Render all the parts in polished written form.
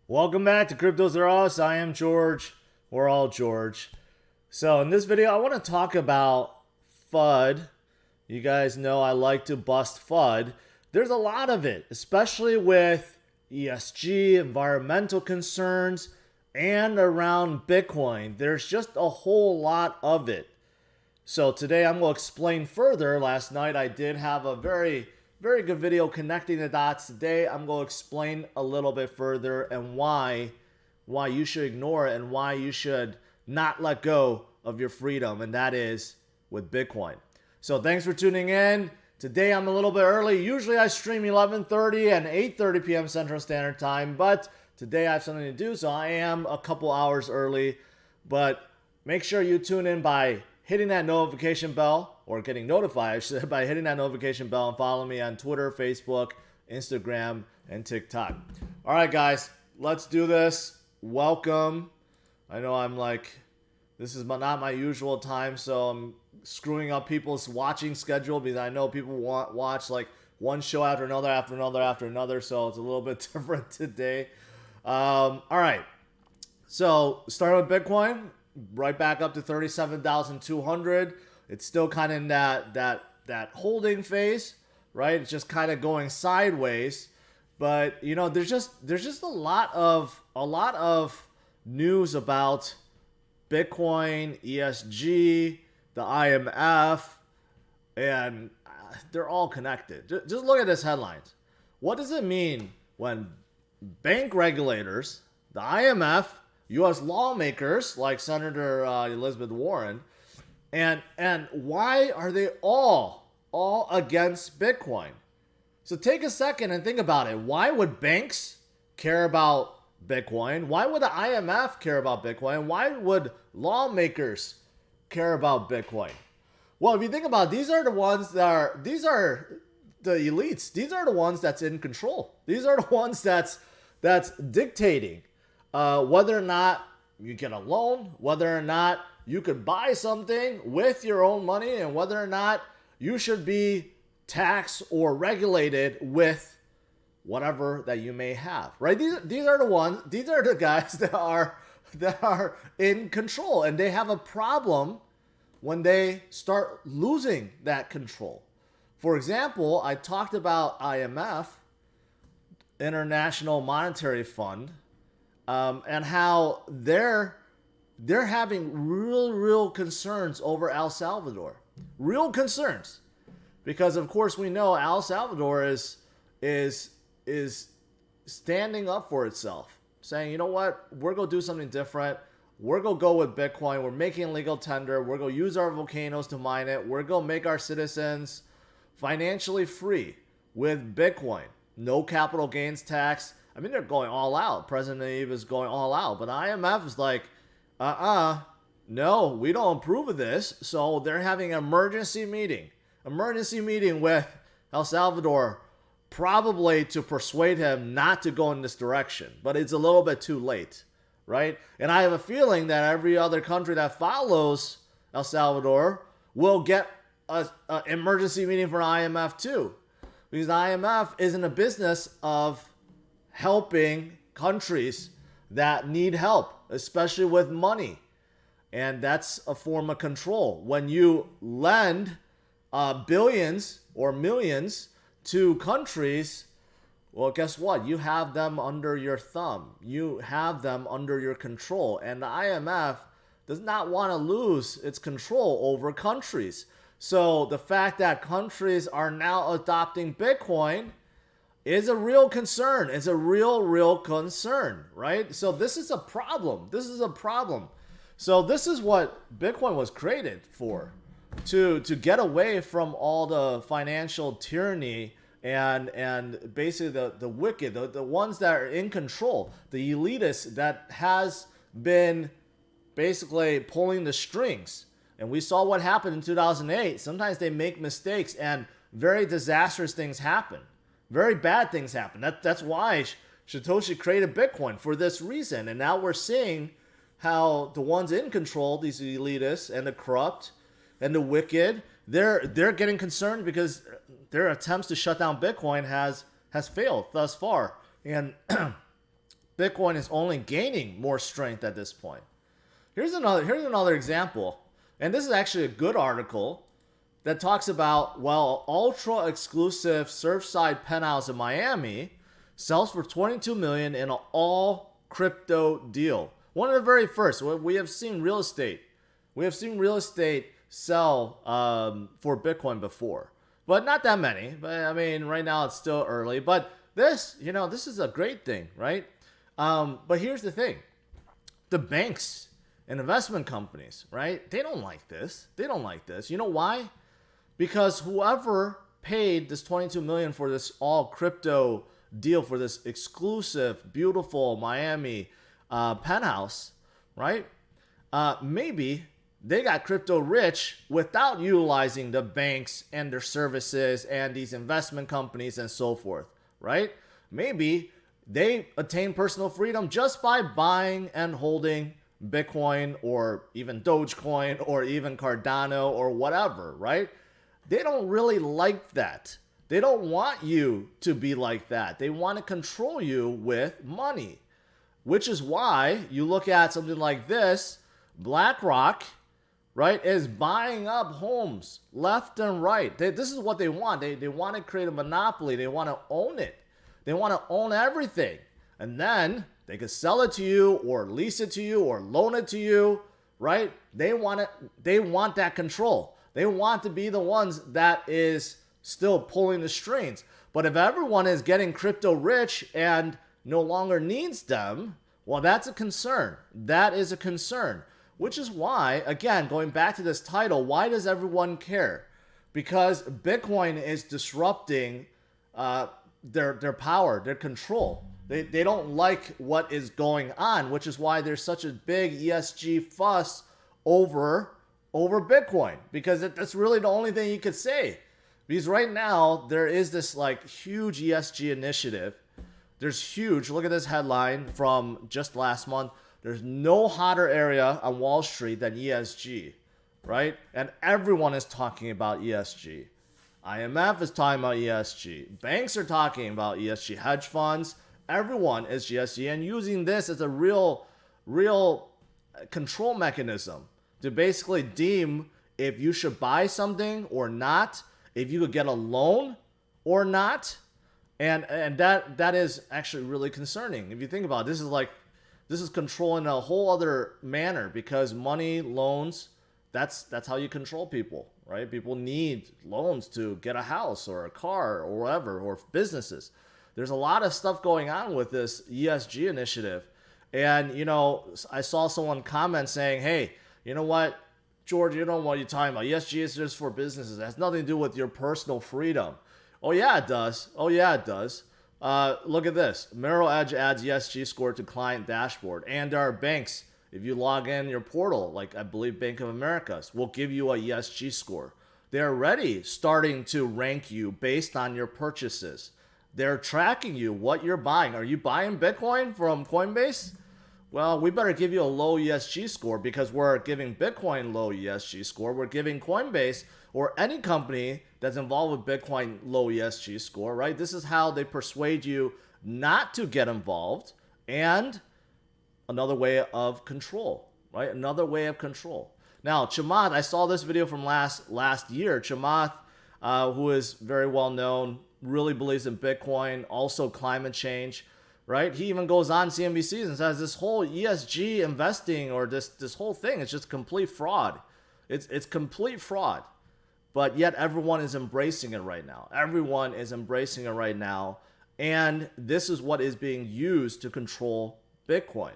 Welcome back to CryptosRUs. I am George. We're all George. So in this video, I want to talk about FUD. You guys know I like to bust FUD. There's a lot of it, especially with ESG, environmental concerns, and around Bitcoin. There's just a whole lot of it. So today I'm going to explain further. Last night I did have a very good video connecting the dots. Today I'm going to explain a little bit further and why you should ignore it and why you should not let go of your freedom, and that is with Bitcoin. So thanks for tuning in. Today I'm a little bit early. Usually I stream 11:30 and 8:30 p.m. Central Standard Time, but today I have something to do, so I am a couple hours early. But make sure you tune in by hitting that notification bell, or getting notified by hitting that notification bell, and follow me on Twitter, Facebook, Instagram, and TikTok. All right, guys, let's do this. Welcome. I know this is not my usual time, so I'm screwing up people's watching schedule because I know people watch like one show after another, so it's a little bit different today. All right, so starting with Bitcoin, right back up to 37,200. It's still kind of in that holding phase, right? It's just kind of going sideways, but you know, there's just a lot of news about Bitcoin, ESG, the IMF, and they're all connected. Just look at this headlines. What does it mean when bank regulators, the IMF, U.S. lawmakers like Senator Elizabeth Warren, and why are they all against Bitcoin? So take a second and think about it. Why would banks care about Bitcoin? Why would the IMF care about Bitcoin? Why would lawmakers care about Bitcoin? Well, if you think about it, these are the elites. These are the ones that's in control. These are the ones that's dictating whether or not you get a loan, whether or not you could buy something with your own money, and whether or not you should be taxed or regulated with whatever that you may have, right? These are the guys that are in control, and they have a problem when they start losing that control. For example, I talked about IMF, International Monetary Fund, and how they're having real concerns over El Salvador. Real concerns. Because of course we know El Salvador is standing up for itself, saying, you know what, we're going to do something different. We're going to go with Bitcoin. We're making legal tender. We're going to use our volcanoes to mine it. We're going to make our citizens financially free with Bitcoin. No capital gains tax. I mean, they're going all out. President Nayib is going all out. But IMF is like, no, we don't approve of this. So they're having an emergency meeting with El Salvador, probably to persuade him not to go in this direction. But it's a little bit too late, right? And I have a feeling that every other country that follows El Salvador will get an emergency meeting for IMF too. Because the IMF is in the business of helping countries that need help, especially with money. And that's a form of control. When you lend billions or millions to countries, well, guess what? You have them under your thumb. You have them under your control. And the IMF does not want to lose its control over countries. So the fact that countries are now adopting Bitcoin is a real concern. It's a real concern, right? So this is a problem. So this is what Bitcoin was created for, to get away from all the financial tyranny and basically the wicked, the ones that are in control, the elitists that has been basically pulling the strings. And we saw what happened in 2008. Sometimes they make mistakes and very disastrous things happen. Very bad things happen. That's why Satoshi created Bitcoin, for this reason. And now we're seeing how the ones in control, these elitists and the corrupt and the wicked, they're getting concerned because their attempts to shut down Bitcoin has failed thus far. And Bitcoin is only gaining more strength at this point. Here's another example, and this is actually a good article that talks about, well, ultra exclusive Surfside penthouse in Miami sells for $22 million in an all crypto deal. One of the very first. We have seen real estate. We have seen real estate sell for Bitcoin before, but not that many. But I mean, right now it's still early. But this, this is a great thing, right? But here's the thing: the banks and investment companies, right? They don't like this. They don't like this. You know why? Because whoever paid this $22 million for this all crypto deal, for this exclusive, beautiful Miami penthouse, right? Maybe they got crypto rich without utilizing the banks and their services and these investment companies and so forth, right? Maybe they attain personal freedom just by buying and holding Bitcoin or even Dogecoin or even Cardano or whatever, right? They don't really like that. They don't want you to be like that. They want to control you with money, which is why you look at something like this. BlackRock, right, is buying up homes left and right. This is what they want. They want to create a monopoly. They want to own it. They want to own everything. And then they could sell it to you or lease it to you or loan it to you, right? They want it. They want that control. They want to be the ones that is still pulling the strings. But if everyone is getting crypto rich and no longer needs them, well, that's a concern. That is a concern. Which is why, again, going back to this title, why does everyone care? Because Bitcoin is disrupting their power, their control. They don't like what is going on, which is why there's such a big ESG fuss over Bitcoin, because that's really the only thing you could say. Because right now there is this like huge ESG initiative. There's huge. Look at this headline from just last month. There's no hotter area on Wall Street than ESG, right? And everyone is talking about ESG. IMF is talking about ESG. Banks are talking about ESG. Hedge funds, everyone is ESG and using this as a real control mechanism to basically deem if you should buy something or not, if you could get a loan or not. And that is actually really concerning. If you think about it, this is control in a whole other manner, because money, loans, that's how you control people, right? People need loans to get a house or a car or whatever, or businesses. There's a lot of stuff going on with this ESG initiative. And, I saw someone comment saying, hey, you know what, George, you don't know what you're talking about. ESG is just for businesses. It has nothing to do with your personal freedom. Oh, yeah, it does. Look at this. Merrill Edge adds ESG score to client dashboard. And there are banks, if you log in your portal, like I believe Bank of America's, will give you a ESG score. They're already starting to rank you based on your purchases. They're tracking you, what you're buying. Are you buying Bitcoin from Coinbase? Well, we better give you a low ESG score, because we're giving Bitcoin low ESG score. We're giving Coinbase or any company that's involved with Bitcoin low ESG score, right? This is how they persuade you not to get involved. And another way of control, right? Another way of control. Now, Chamath, I saw this video from last year. Chamath, who is very well known, really believes in Bitcoin, also climate change, right? He even goes on CNBC and says this whole ESG investing or this whole thing is just complete fraud. It's complete fraud. But yet everyone is embracing it right now. Everyone is embracing it right now. And this is what is being used to control Bitcoin.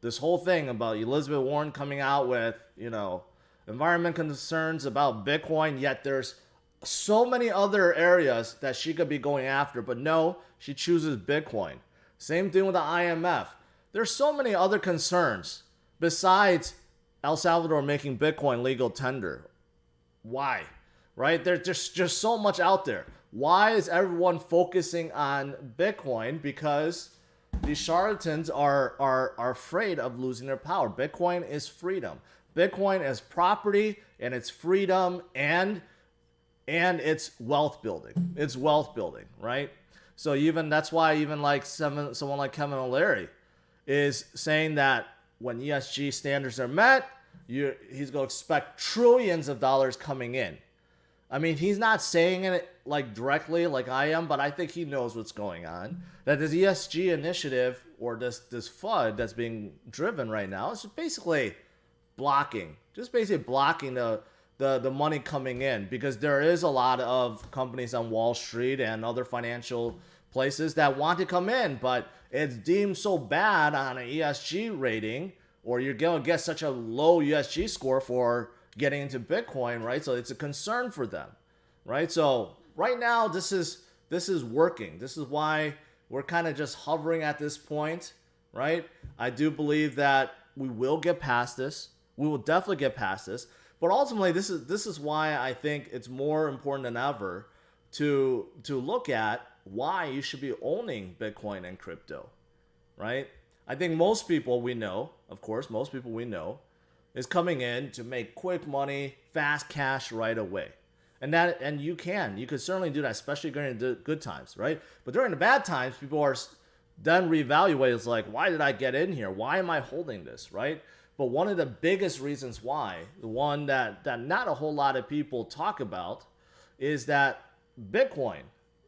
This whole thing about Elizabeth Warren coming out with, environment concerns about Bitcoin, yet there's so many other areas that she could be going after. But no, she chooses Bitcoin. Same thing with the IMF. There's so many other concerns besides El Salvador making Bitcoin legal tender. Why? Right? There's just so much out there. Why is everyone focusing on Bitcoin? Because these charlatans are afraid of losing their power. Bitcoin is freedom. Bitcoin is property, and it's freedom, and it's wealth building. It's wealth building, right? So even that's why even like someone like Kevin O'Leary is saying that when ESG standards are met, he's going to expect trillions of dollars coming in. I mean, he's not saying it like directly like I am, but I think he knows what's going on. That this ESG initiative or this FUD that's being driven right now is just basically blocking the money coming in, because there is a lot of companies on Wall Street and other financial places that want to come in, but it's deemed so bad on an ESG rating, or you're going to get such a low ESG score for getting into Bitcoin, right? So it's a concern for them, right? So right now, this is working. This is why we're kind of just hovering at this point, right? I do believe that we will get past this. We will definitely get past this. But ultimately, this is why I think it's more important than ever to look at why you should be owning Bitcoin and crypto, right? I think most people we know, of course, is coming in to make quick money, fast cash right away. And you could certainly do that, especially during the good times, right? But during the bad times, people are then reevaluate. It's like, why did I get in here? Why am I holding this, right? But one of the biggest reasons why, the one that not a whole lot of people talk about, is that Bitcoin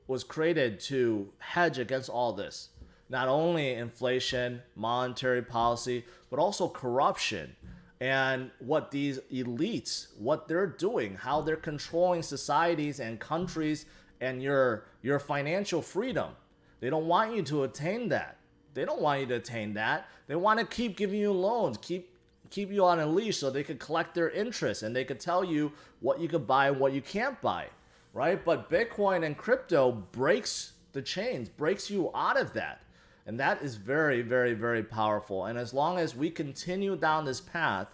was created to hedge against all this. Not only inflation, monetary policy, but also corruption. And what these elites, what they're doing, how they're controlling societies and countries and your financial freedom. They don't want you to attain that. They want to keep giving you loans, keep you on a leash so they could collect their interest and they could tell you what you could buy and what you can't buy, right? But Bitcoin and crypto breaks the chains, breaks you out of that. And that is very, very, very powerful. And as long as we continue down this path,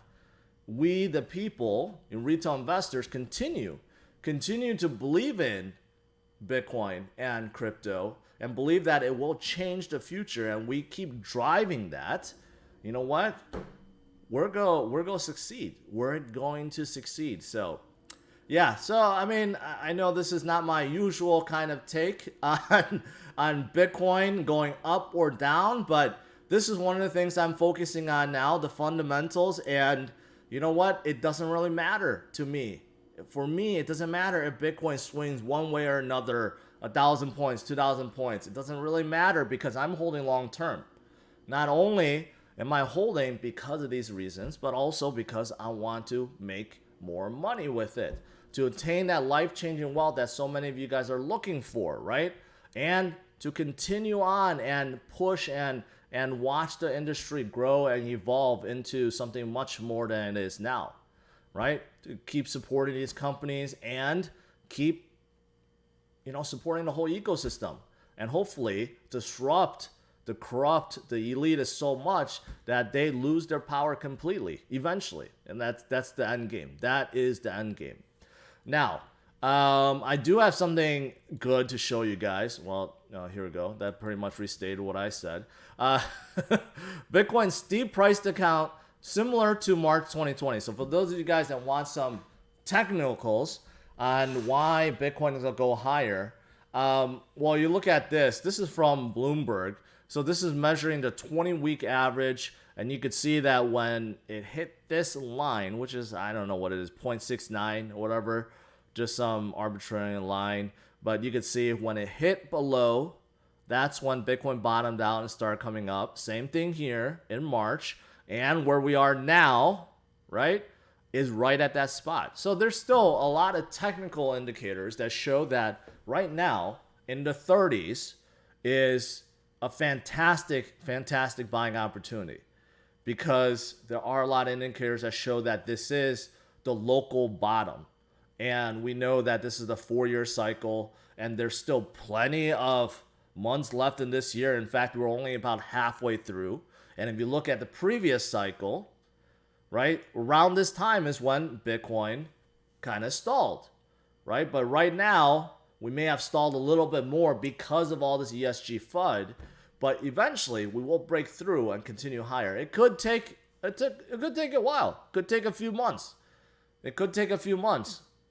we, the people, and retail investors, continue to believe in Bitcoin and crypto and believe that it will change the future, and we keep driving that, you know what? We're going to succeed. We're going to succeed. So, yeah. So, I mean, I know this is not my usual kind of take on Bitcoin going up or down, but this is one of the things I'm focusing on now, the fundamentals. And you know what? It doesn't really matter to me. For me, it doesn't matter if Bitcoin swings one way or another, 1,000 points, 2,000 points. It doesn't really matter because I'm holding long term. Not only am I holding because of these reasons, but also because I want to make more money with it, to attain that life-changing wealth that so many of you guys are looking for, right? And to continue on and push and watch the industry grow and evolve into something much more than it is now, right? To keep supporting these companies and keep, supporting the whole ecosystem, and hopefully disrupt the corrupt, the elitist so much that they lose their power completely eventually. And that's the end game. That is the end game. Now, I do have something good to show you guys. Well, here we go. That pretty much restated what I said. Bitcoin's steep price account, similar to March 2020. So for those of you guys that want some technicals on why Bitcoin is going to go higher, well, you look at this. This is from Bloomberg. So this is measuring the 20-week average, and you could see that when it hit this line, which is, I don't know what it is, 0.69 or whatever, just some arbitrary line, but you could see when it hit below, that's when Bitcoin bottomed out and started coming up. Same thing here in March, and where we are now, right, is right at that spot. So there's still a lot of technical indicators that show that right now in the 30s is a fantastic buying opportunity, because there are a lot of indicators that show that this is the local bottom. And we know that this is the 4-year cycle, and there's still plenty of months left in this year. In fact, we're only about halfway through. And if you look at the previous cycle, right, around this time is when Bitcoin kind of stalled, right? But right now, we may have stalled a little bit more because of all this ESG FUD, but eventually we will break through and continue higher. It could take a while. It could take a few months.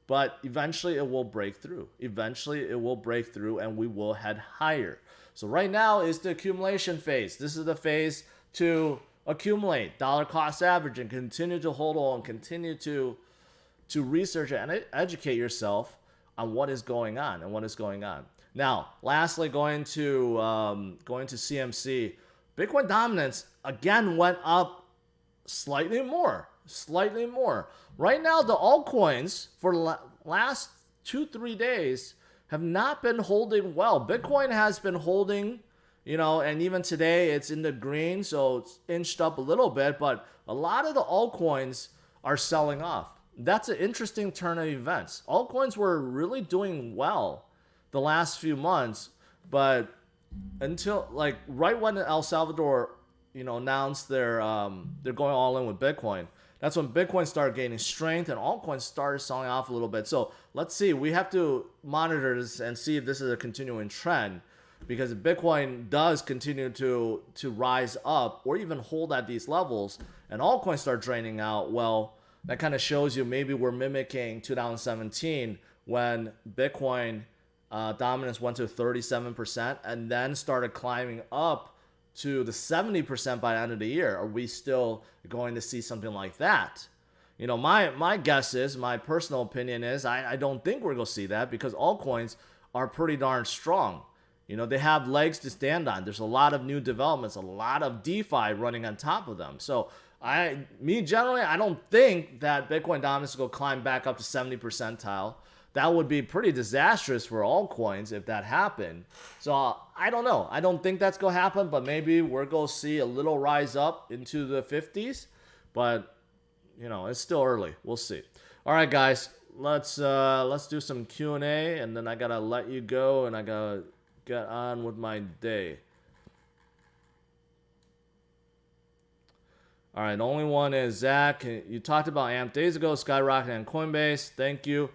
but eventually it will break through. Eventually it will break through and we will head higher. So right now is the accumulation phase. This is the phase to accumulate dollar cost average and continue to hold on, continue to research and educate yourself on what is going on and what is going on. Now, lastly, going to CMC, Bitcoin dominance again went up slightly more. Right now, the altcoins for last 2-3 days have not been holding well. Bitcoin has been holding, and even today it's in the green, so it's inched up a little bit, but a lot of the altcoins are selling off. That's an interesting turn of events. Altcoins were really doing well the last few months, but until right when El Salvador, announced they're going all in with Bitcoin, that's when Bitcoin started gaining strength and altcoins started selling off a little bit. So let's see. We have to monitor this and see if this is a continuing trend, because if Bitcoin does continue to rise up or even hold at these levels and altcoins start draining out, well, that kind of shows you maybe we're mimicking 2017 when Bitcoin dominance went to 37% and then started climbing up to the 70% by the end of the year. Are we still going to see something like that? My guess is, my personal opinion is, I don't think we're going to see that, because altcoins are pretty darn strong. They have legs to stand on. There's a lot of new developments, a lot of DeFi running on top of them. So generally, I don't think that Bitcoin dominance will climb back up to 70 percentile. That would be pretty disastrous for altcoins if that happened. So I don't know. I don't think that's going to happen, but maybe we're going to see a little rise up into the 50s. But, it's still early. We'll see. All right, guys, let's do some Q&A, and then I got to let you go, and I got to get on with my day. All right, the only one is Zach. You talked about AMP days ago, skyrocketing on Coinbase. Thank you.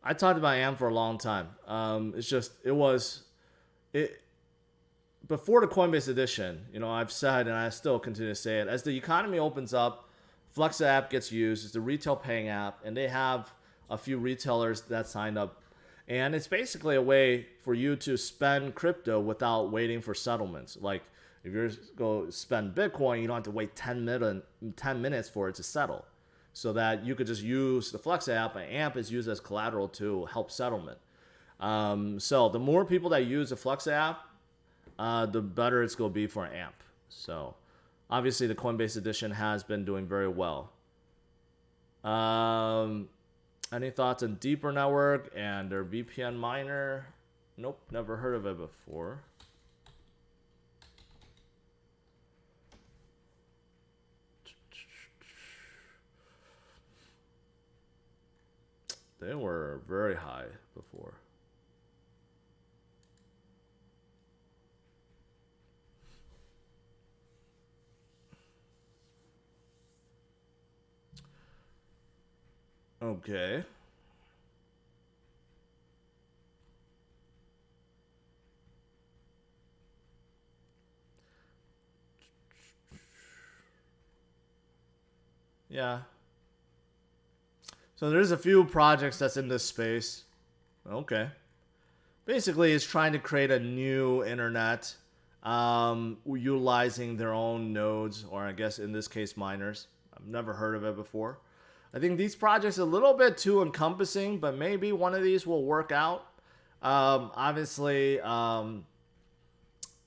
I talked about AMP for a long time. Before the Coinbase edition, I've said, and I still continue to say it, as the economy opens up, Flex app gets used. It's the retail paying app, and they have a few retailers that signed up. And it's basically a way for you to spend crypto without waiting for settlements. Like, if you're going to spend Bitcoin, you don't have to wait 10 minutes for it to settle. So that you could just use the Flex app, and AMP is used as collateral to help settlement. So the more people that use the Flex app, the better it's going to be for AMP. So obviously the Coinbase edition has been doing very well. Any thoughts on Deeper Network and their VPN miner? Nope, never heard of it before. They were very high before. Okay. Yeah. So there's a few projects that's in this space. Okay. Basically, it's trying to create a new internet, utilizing their own nodes, or I guess in this case, miners. I've never heard of it before. I think these projects are a little bit too encompassing, but maybe one of these will work out. Obviously,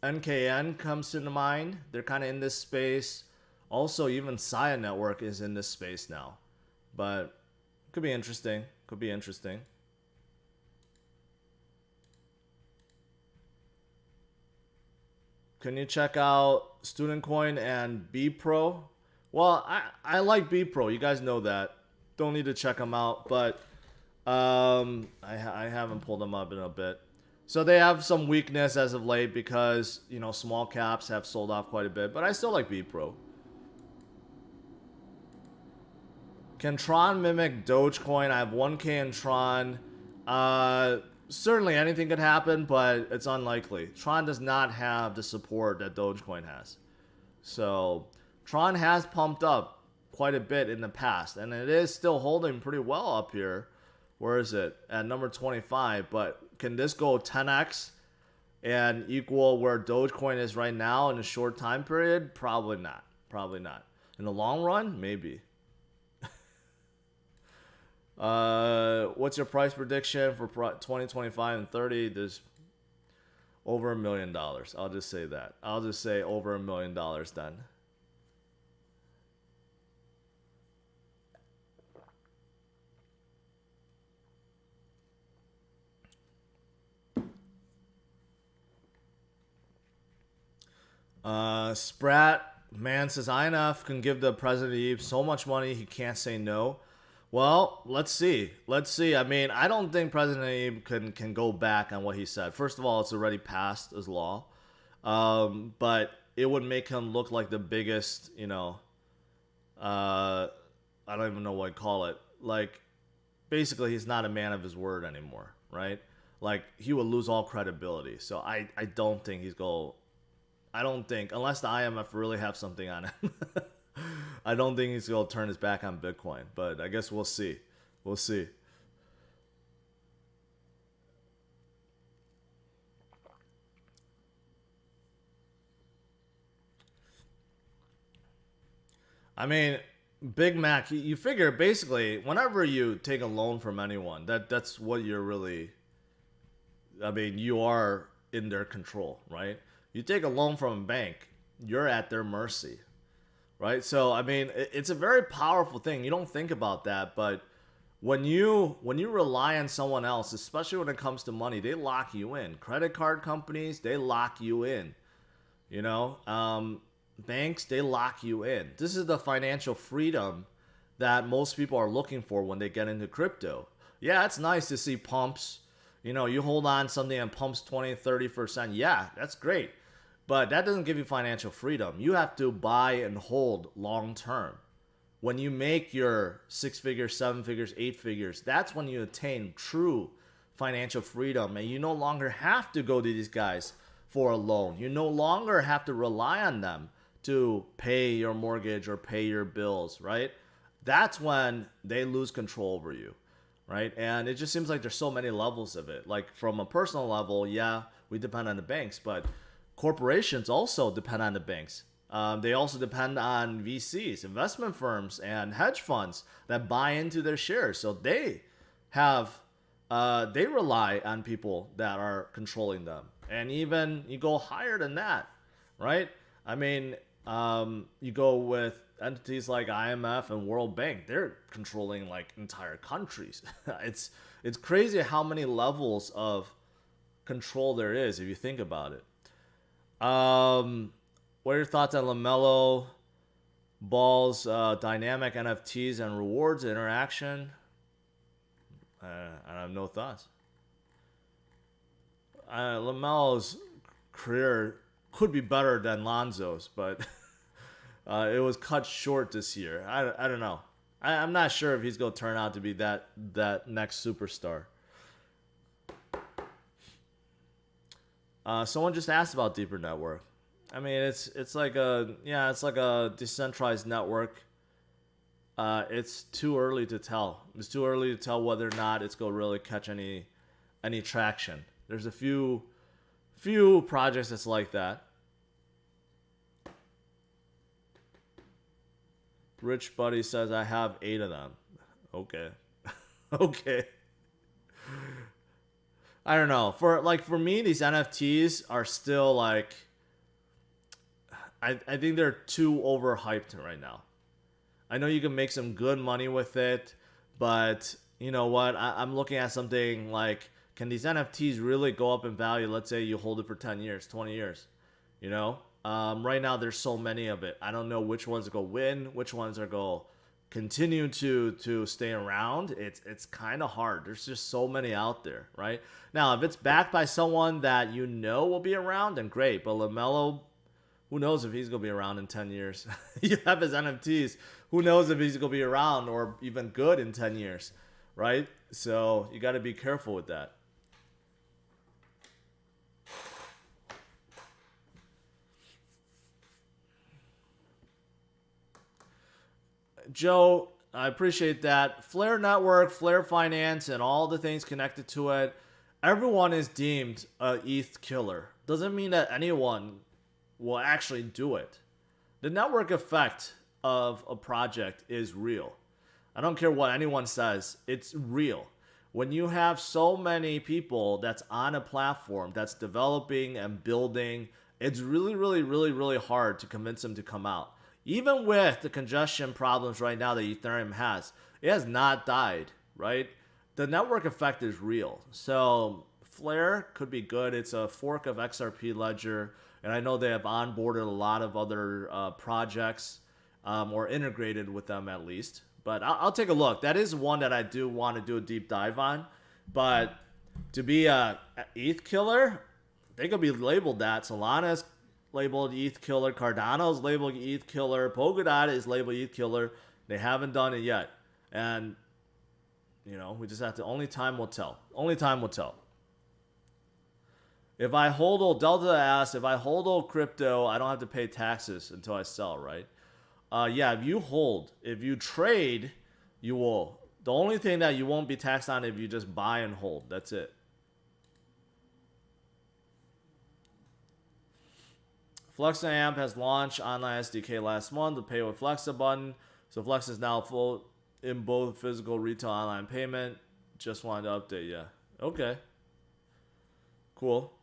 NKN comes to mind. They're kind of in this space. Also, even Sia Network is in this space now. But could be interesting. Could be interesting. Can you check out Student Coin and BPro? Well, I like BPro. You guys know that. Don't need to check them out, but I haven't pulled them up in a bit. So they have some weakness as of late because, small caps have sold off quite a bit, but I still like BPro. Can Tron mimic Dogecoin? I have 1K in Tron. Certainly anything could happen, but it's unlikely. Tron does not have the support that Dogecoin has. So Tron has pumped up quite a bit in the past, and it is still holding pretty well up here. Where is it? At number 25. But can this go 10x and equal where Dogecoin is right now in a short time period? Probably not. Probably not. In the long run, maybe. What's your price prediction for 2025 and 30? There's over $1 million. I'll just say that. I'll just say over $1 million then. Sprat man says INF can give the president of Eve so much money he can't say no. Well, let's see. Let's see. I mean, I don't think President Eve can go back on what he said. First of all, it's already passed as law, but it would make him look like the biggest. I don't even know what to call it. Like, basically, he's not a man of his word anymore, right? Like, he would lose all credibility. So I don't think he's going. I don't think, unless the IMF really have something on him, I don't think he's going to turn his back on Bitcoin. But I guess we'll see. We'll see. I mean, Big Mac, you figure basically whenever you take a loan from anyone, that's what you're really, I mean, you are in their control, right? You take a loan from a bank, you're at their mercy, right? So, I mean, it's a very powerful thing. You don't think about that, but when you rely on someone else, especially when it comes to money, they lock you in. Credit card companies, they lock you in. Banks, they lock you in. This is the financial freedom that most people are looking for when they get into crypto. Yeah, it's nice to see pumps. You hold on something and pumps 20, 30%. Yeah, that's great. But that doesn't give you financial freedom. You have to buy and hold long term. When you make your 6 figures, 7 figures, 8 figures, that's when you attain true financial freedom. And you no longer have to go to these guys for a loan. You no longer have to rely on them to pay your mortgage or pay your bills, right? That's when they lose control over you, right? And it just seems like there's so many levels of it. Like from a personal level, yeah, we depend on the banks, but corporations also depend on the banks. They also depend on VCs, investment firms, and hedge funds that buy into their shares. So they rely on people that are controlling them. And even you go higher than that, right? I mean, you go with entities like IMF and World Bank. They're controlling like entire countries. It's crazy how many levels of control there is if you think about it. What are your thoughts on LaMelo Ball's dynamic NFTs and rewards interaction? I have no thoughts. LaMelo's career could be better than Lonzo's, but it was cut short this year. I don't know. I'm not sure if he's going to turn out to be that next superstar. Someone just asked about Deeper Network. I mean, it's like a decentralized network. It's too early to tell. It's too early to tell whether or not it's going to really catch any traction. There's a few projects that's like that. Rich Buddy says I have 8 of them. Okay. Okay. I don't know. For me, these NFTs are still like, I think they're too overhyped right now. I know you can make some good money with it, but you know what? I'm looking at something like, can these NFTs really go up in value? Let's say you hold it for 10 years, 20 years. Right now there's so many of it. I don't know which ones are going to win, which ones are going to continue to stay around. It's kind of hard. There's just so many out there, right? Now, if it's backed by someone that will be around, then great. But LaMelo, who knows if he's going to be around in 10 years? You have his NFTs. Who knows if he's going to be around or even good in 10 years, right? So you got to be careful with that. Joe, I appreciate that. Flare Network, Flare Finance, and all the things connected to it. Everyone is deemed a ETH killer. Doesn't mean that anyone will actually do it. The network effect of a project is real. I don't care what anyone says, it's real. When you have so many people that's on a platform that's developing and building, it's really, really, really, really hard to convince them to come out. Even with the congestion problems right now that Ethereum has, it has not died, right? The network effect is real. So Flare could be good. It's a fork of XRP Ledger, and I know they have onboarded a lot of other projects or integrated with them at least. But I'll take a look. That is one that I do want to do a deep dive on. But to be a ETH killer, they could be labeled that. Solana's labeled ETH killer. Cardano's labeled ETH killer. Polkadot is labeled ETH killer. They haven't done it yet. And, you know, we just have to, only time will tell. Only time will tell. If I hold Delta asks, if I hold crypto, I don't have to pay taxes until I sell, right? Yeah, if you hold, if you trade, you will. The only thing that you won't be taxed on if you just buy and hold. That's it. FlexAmp has launched online SDK last month. The pay with Flexa button. So Flex is now full in both physical, retail, online payment. Just wanted to update, yeah. Okay. Cool.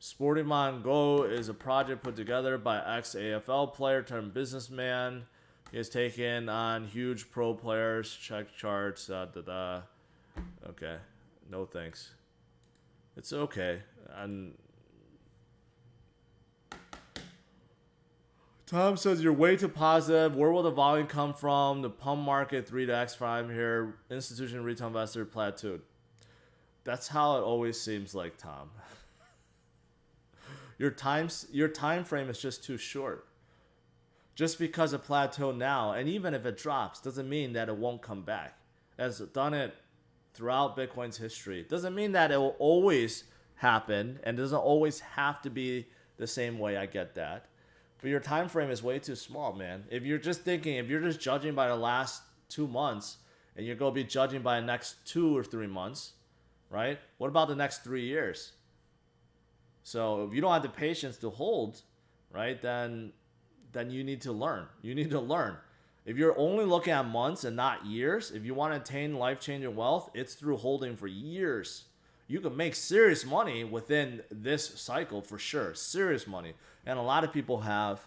Sportimon Go is a project put together by ex-AFL player turned businessman. He has taken on huge pro players. Check charts. Okay. No thanks. It's okay. Tom says you're way too positive. Where will the volume come from? The pump market 3 to X prime here. Institutional retail investor plateaued. That's how it always seems like, Tom. Your time frame is just too short. Just because it plateaued now, and even if it drops, doesn't mean that it won't come back. It has done it throughout Bitcoin's history. Doesn't mean that it will always happen, and doesn't always have to be the same way. I get that. But your time frame is way too small, man. If you're just thinking, if you're just judging by the last 2 months, and you're going to be judging by the next 2 or 3 months, right? What about the next 3 years? So if you don't have the patience to hold, right, then you need to learn. You need to learn. If you're only looking at months and not years, if you want to attain life-changing wealth, it's through holding for years. You can make serious money within this cycle for sure. Serious money. And a lot of people have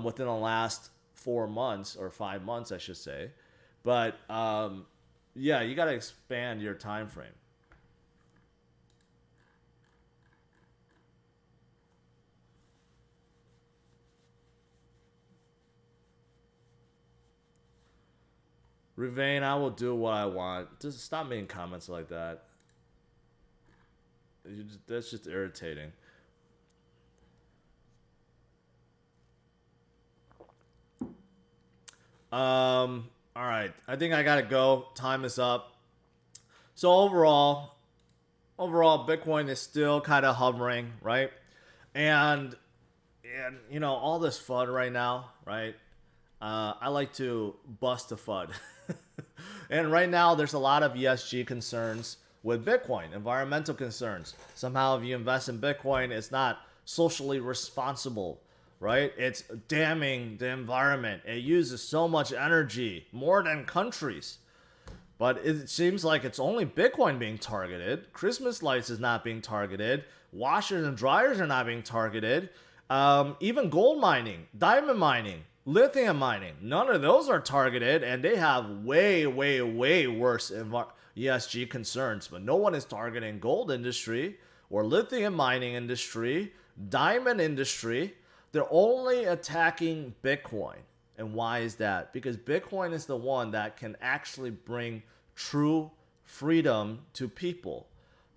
within the last 4 months or 5 months, I should say. But yeah, you got to expand your time frame. Revane, I will do what I want. Just stop making comments like that. That's just irritating. All right. I think I gotta go. Time is up. So overall, Bitcoin is still kind of hovering, right? And you know, all this FUD right now, right? I like to bust a FUD. And right now, there's a lot of ESG concerns with Bitcoin, environmental concerns. Somehow, if you invest in Bitcoin, it's not socially responsible, right? It's damning the environment. It uses so much energy, more than countries. But it seems like it's only Bitcoin being targeted. Christmas lights is not being targeted. Washers and dryers are not being targeted. Even gold mining, diamond mining, lithium mining, none of those are targeted, and they have way, way, way worse ESG concerns. But no one is targeting gold industry or lithium mining industry, diamond industry. They're only attacking Bitcoin. And why is that? Because Bitcoin is the one that can actually bring true freedom to people,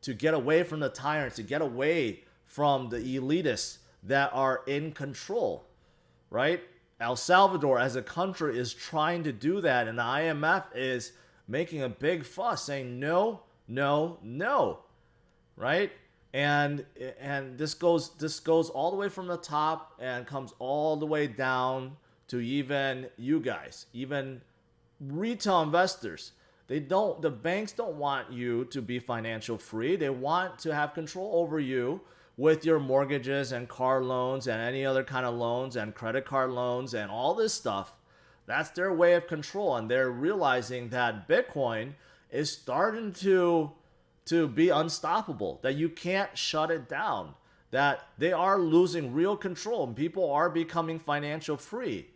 to get away from the tyrants, to get away from the elitists that are in control, right? El Salvador as a country is trying to do that, and the IMF is making a big fuss saying no, no, no, right? And this goes all the way from the top and comes all the way down to even you guys, even retail investors. The banks don't want you to be financial free. They want to have control over you with your mortgages and car loans and any other kind of loans and credit card loans and all this stuff. That's their way of control. And they're realizing that Bitcoin is starting to be unstoppable, that you can't shut it down, that they are losing real control and people are becoming financial free.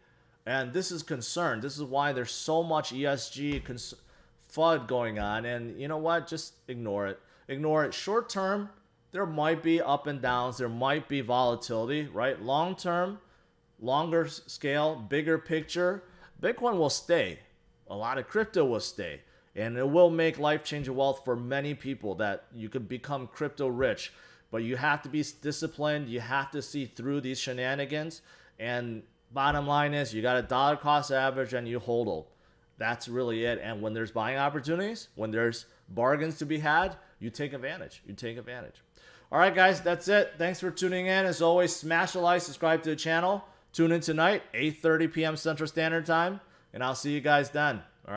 And this is concern. This is why there's so much ESG FUD going on. And you know what? Just ignore it. Ignore it. Short term, there might be up and downs. There might be volatility, right? Long term, longer scale, bigger picture, Bitcoin will stay. A lot of crypto will stay. And it will make life-changing wealth for many people, that you could become crypto rich. But you have to be disciplined. You have to see through these shenanigans. And bottom line is, you got a dollar cost average and you HODL. That's really it. And when there's buying opportunities, when there's bargains to be had, you take advantage. You take advantage. All right, guys, that's it. Thanks for tuning in. As always, smash a like, subscribe to the channel. Tune in tonight, 8:30 p.m. Central Standard Time. And I'll see you guys then.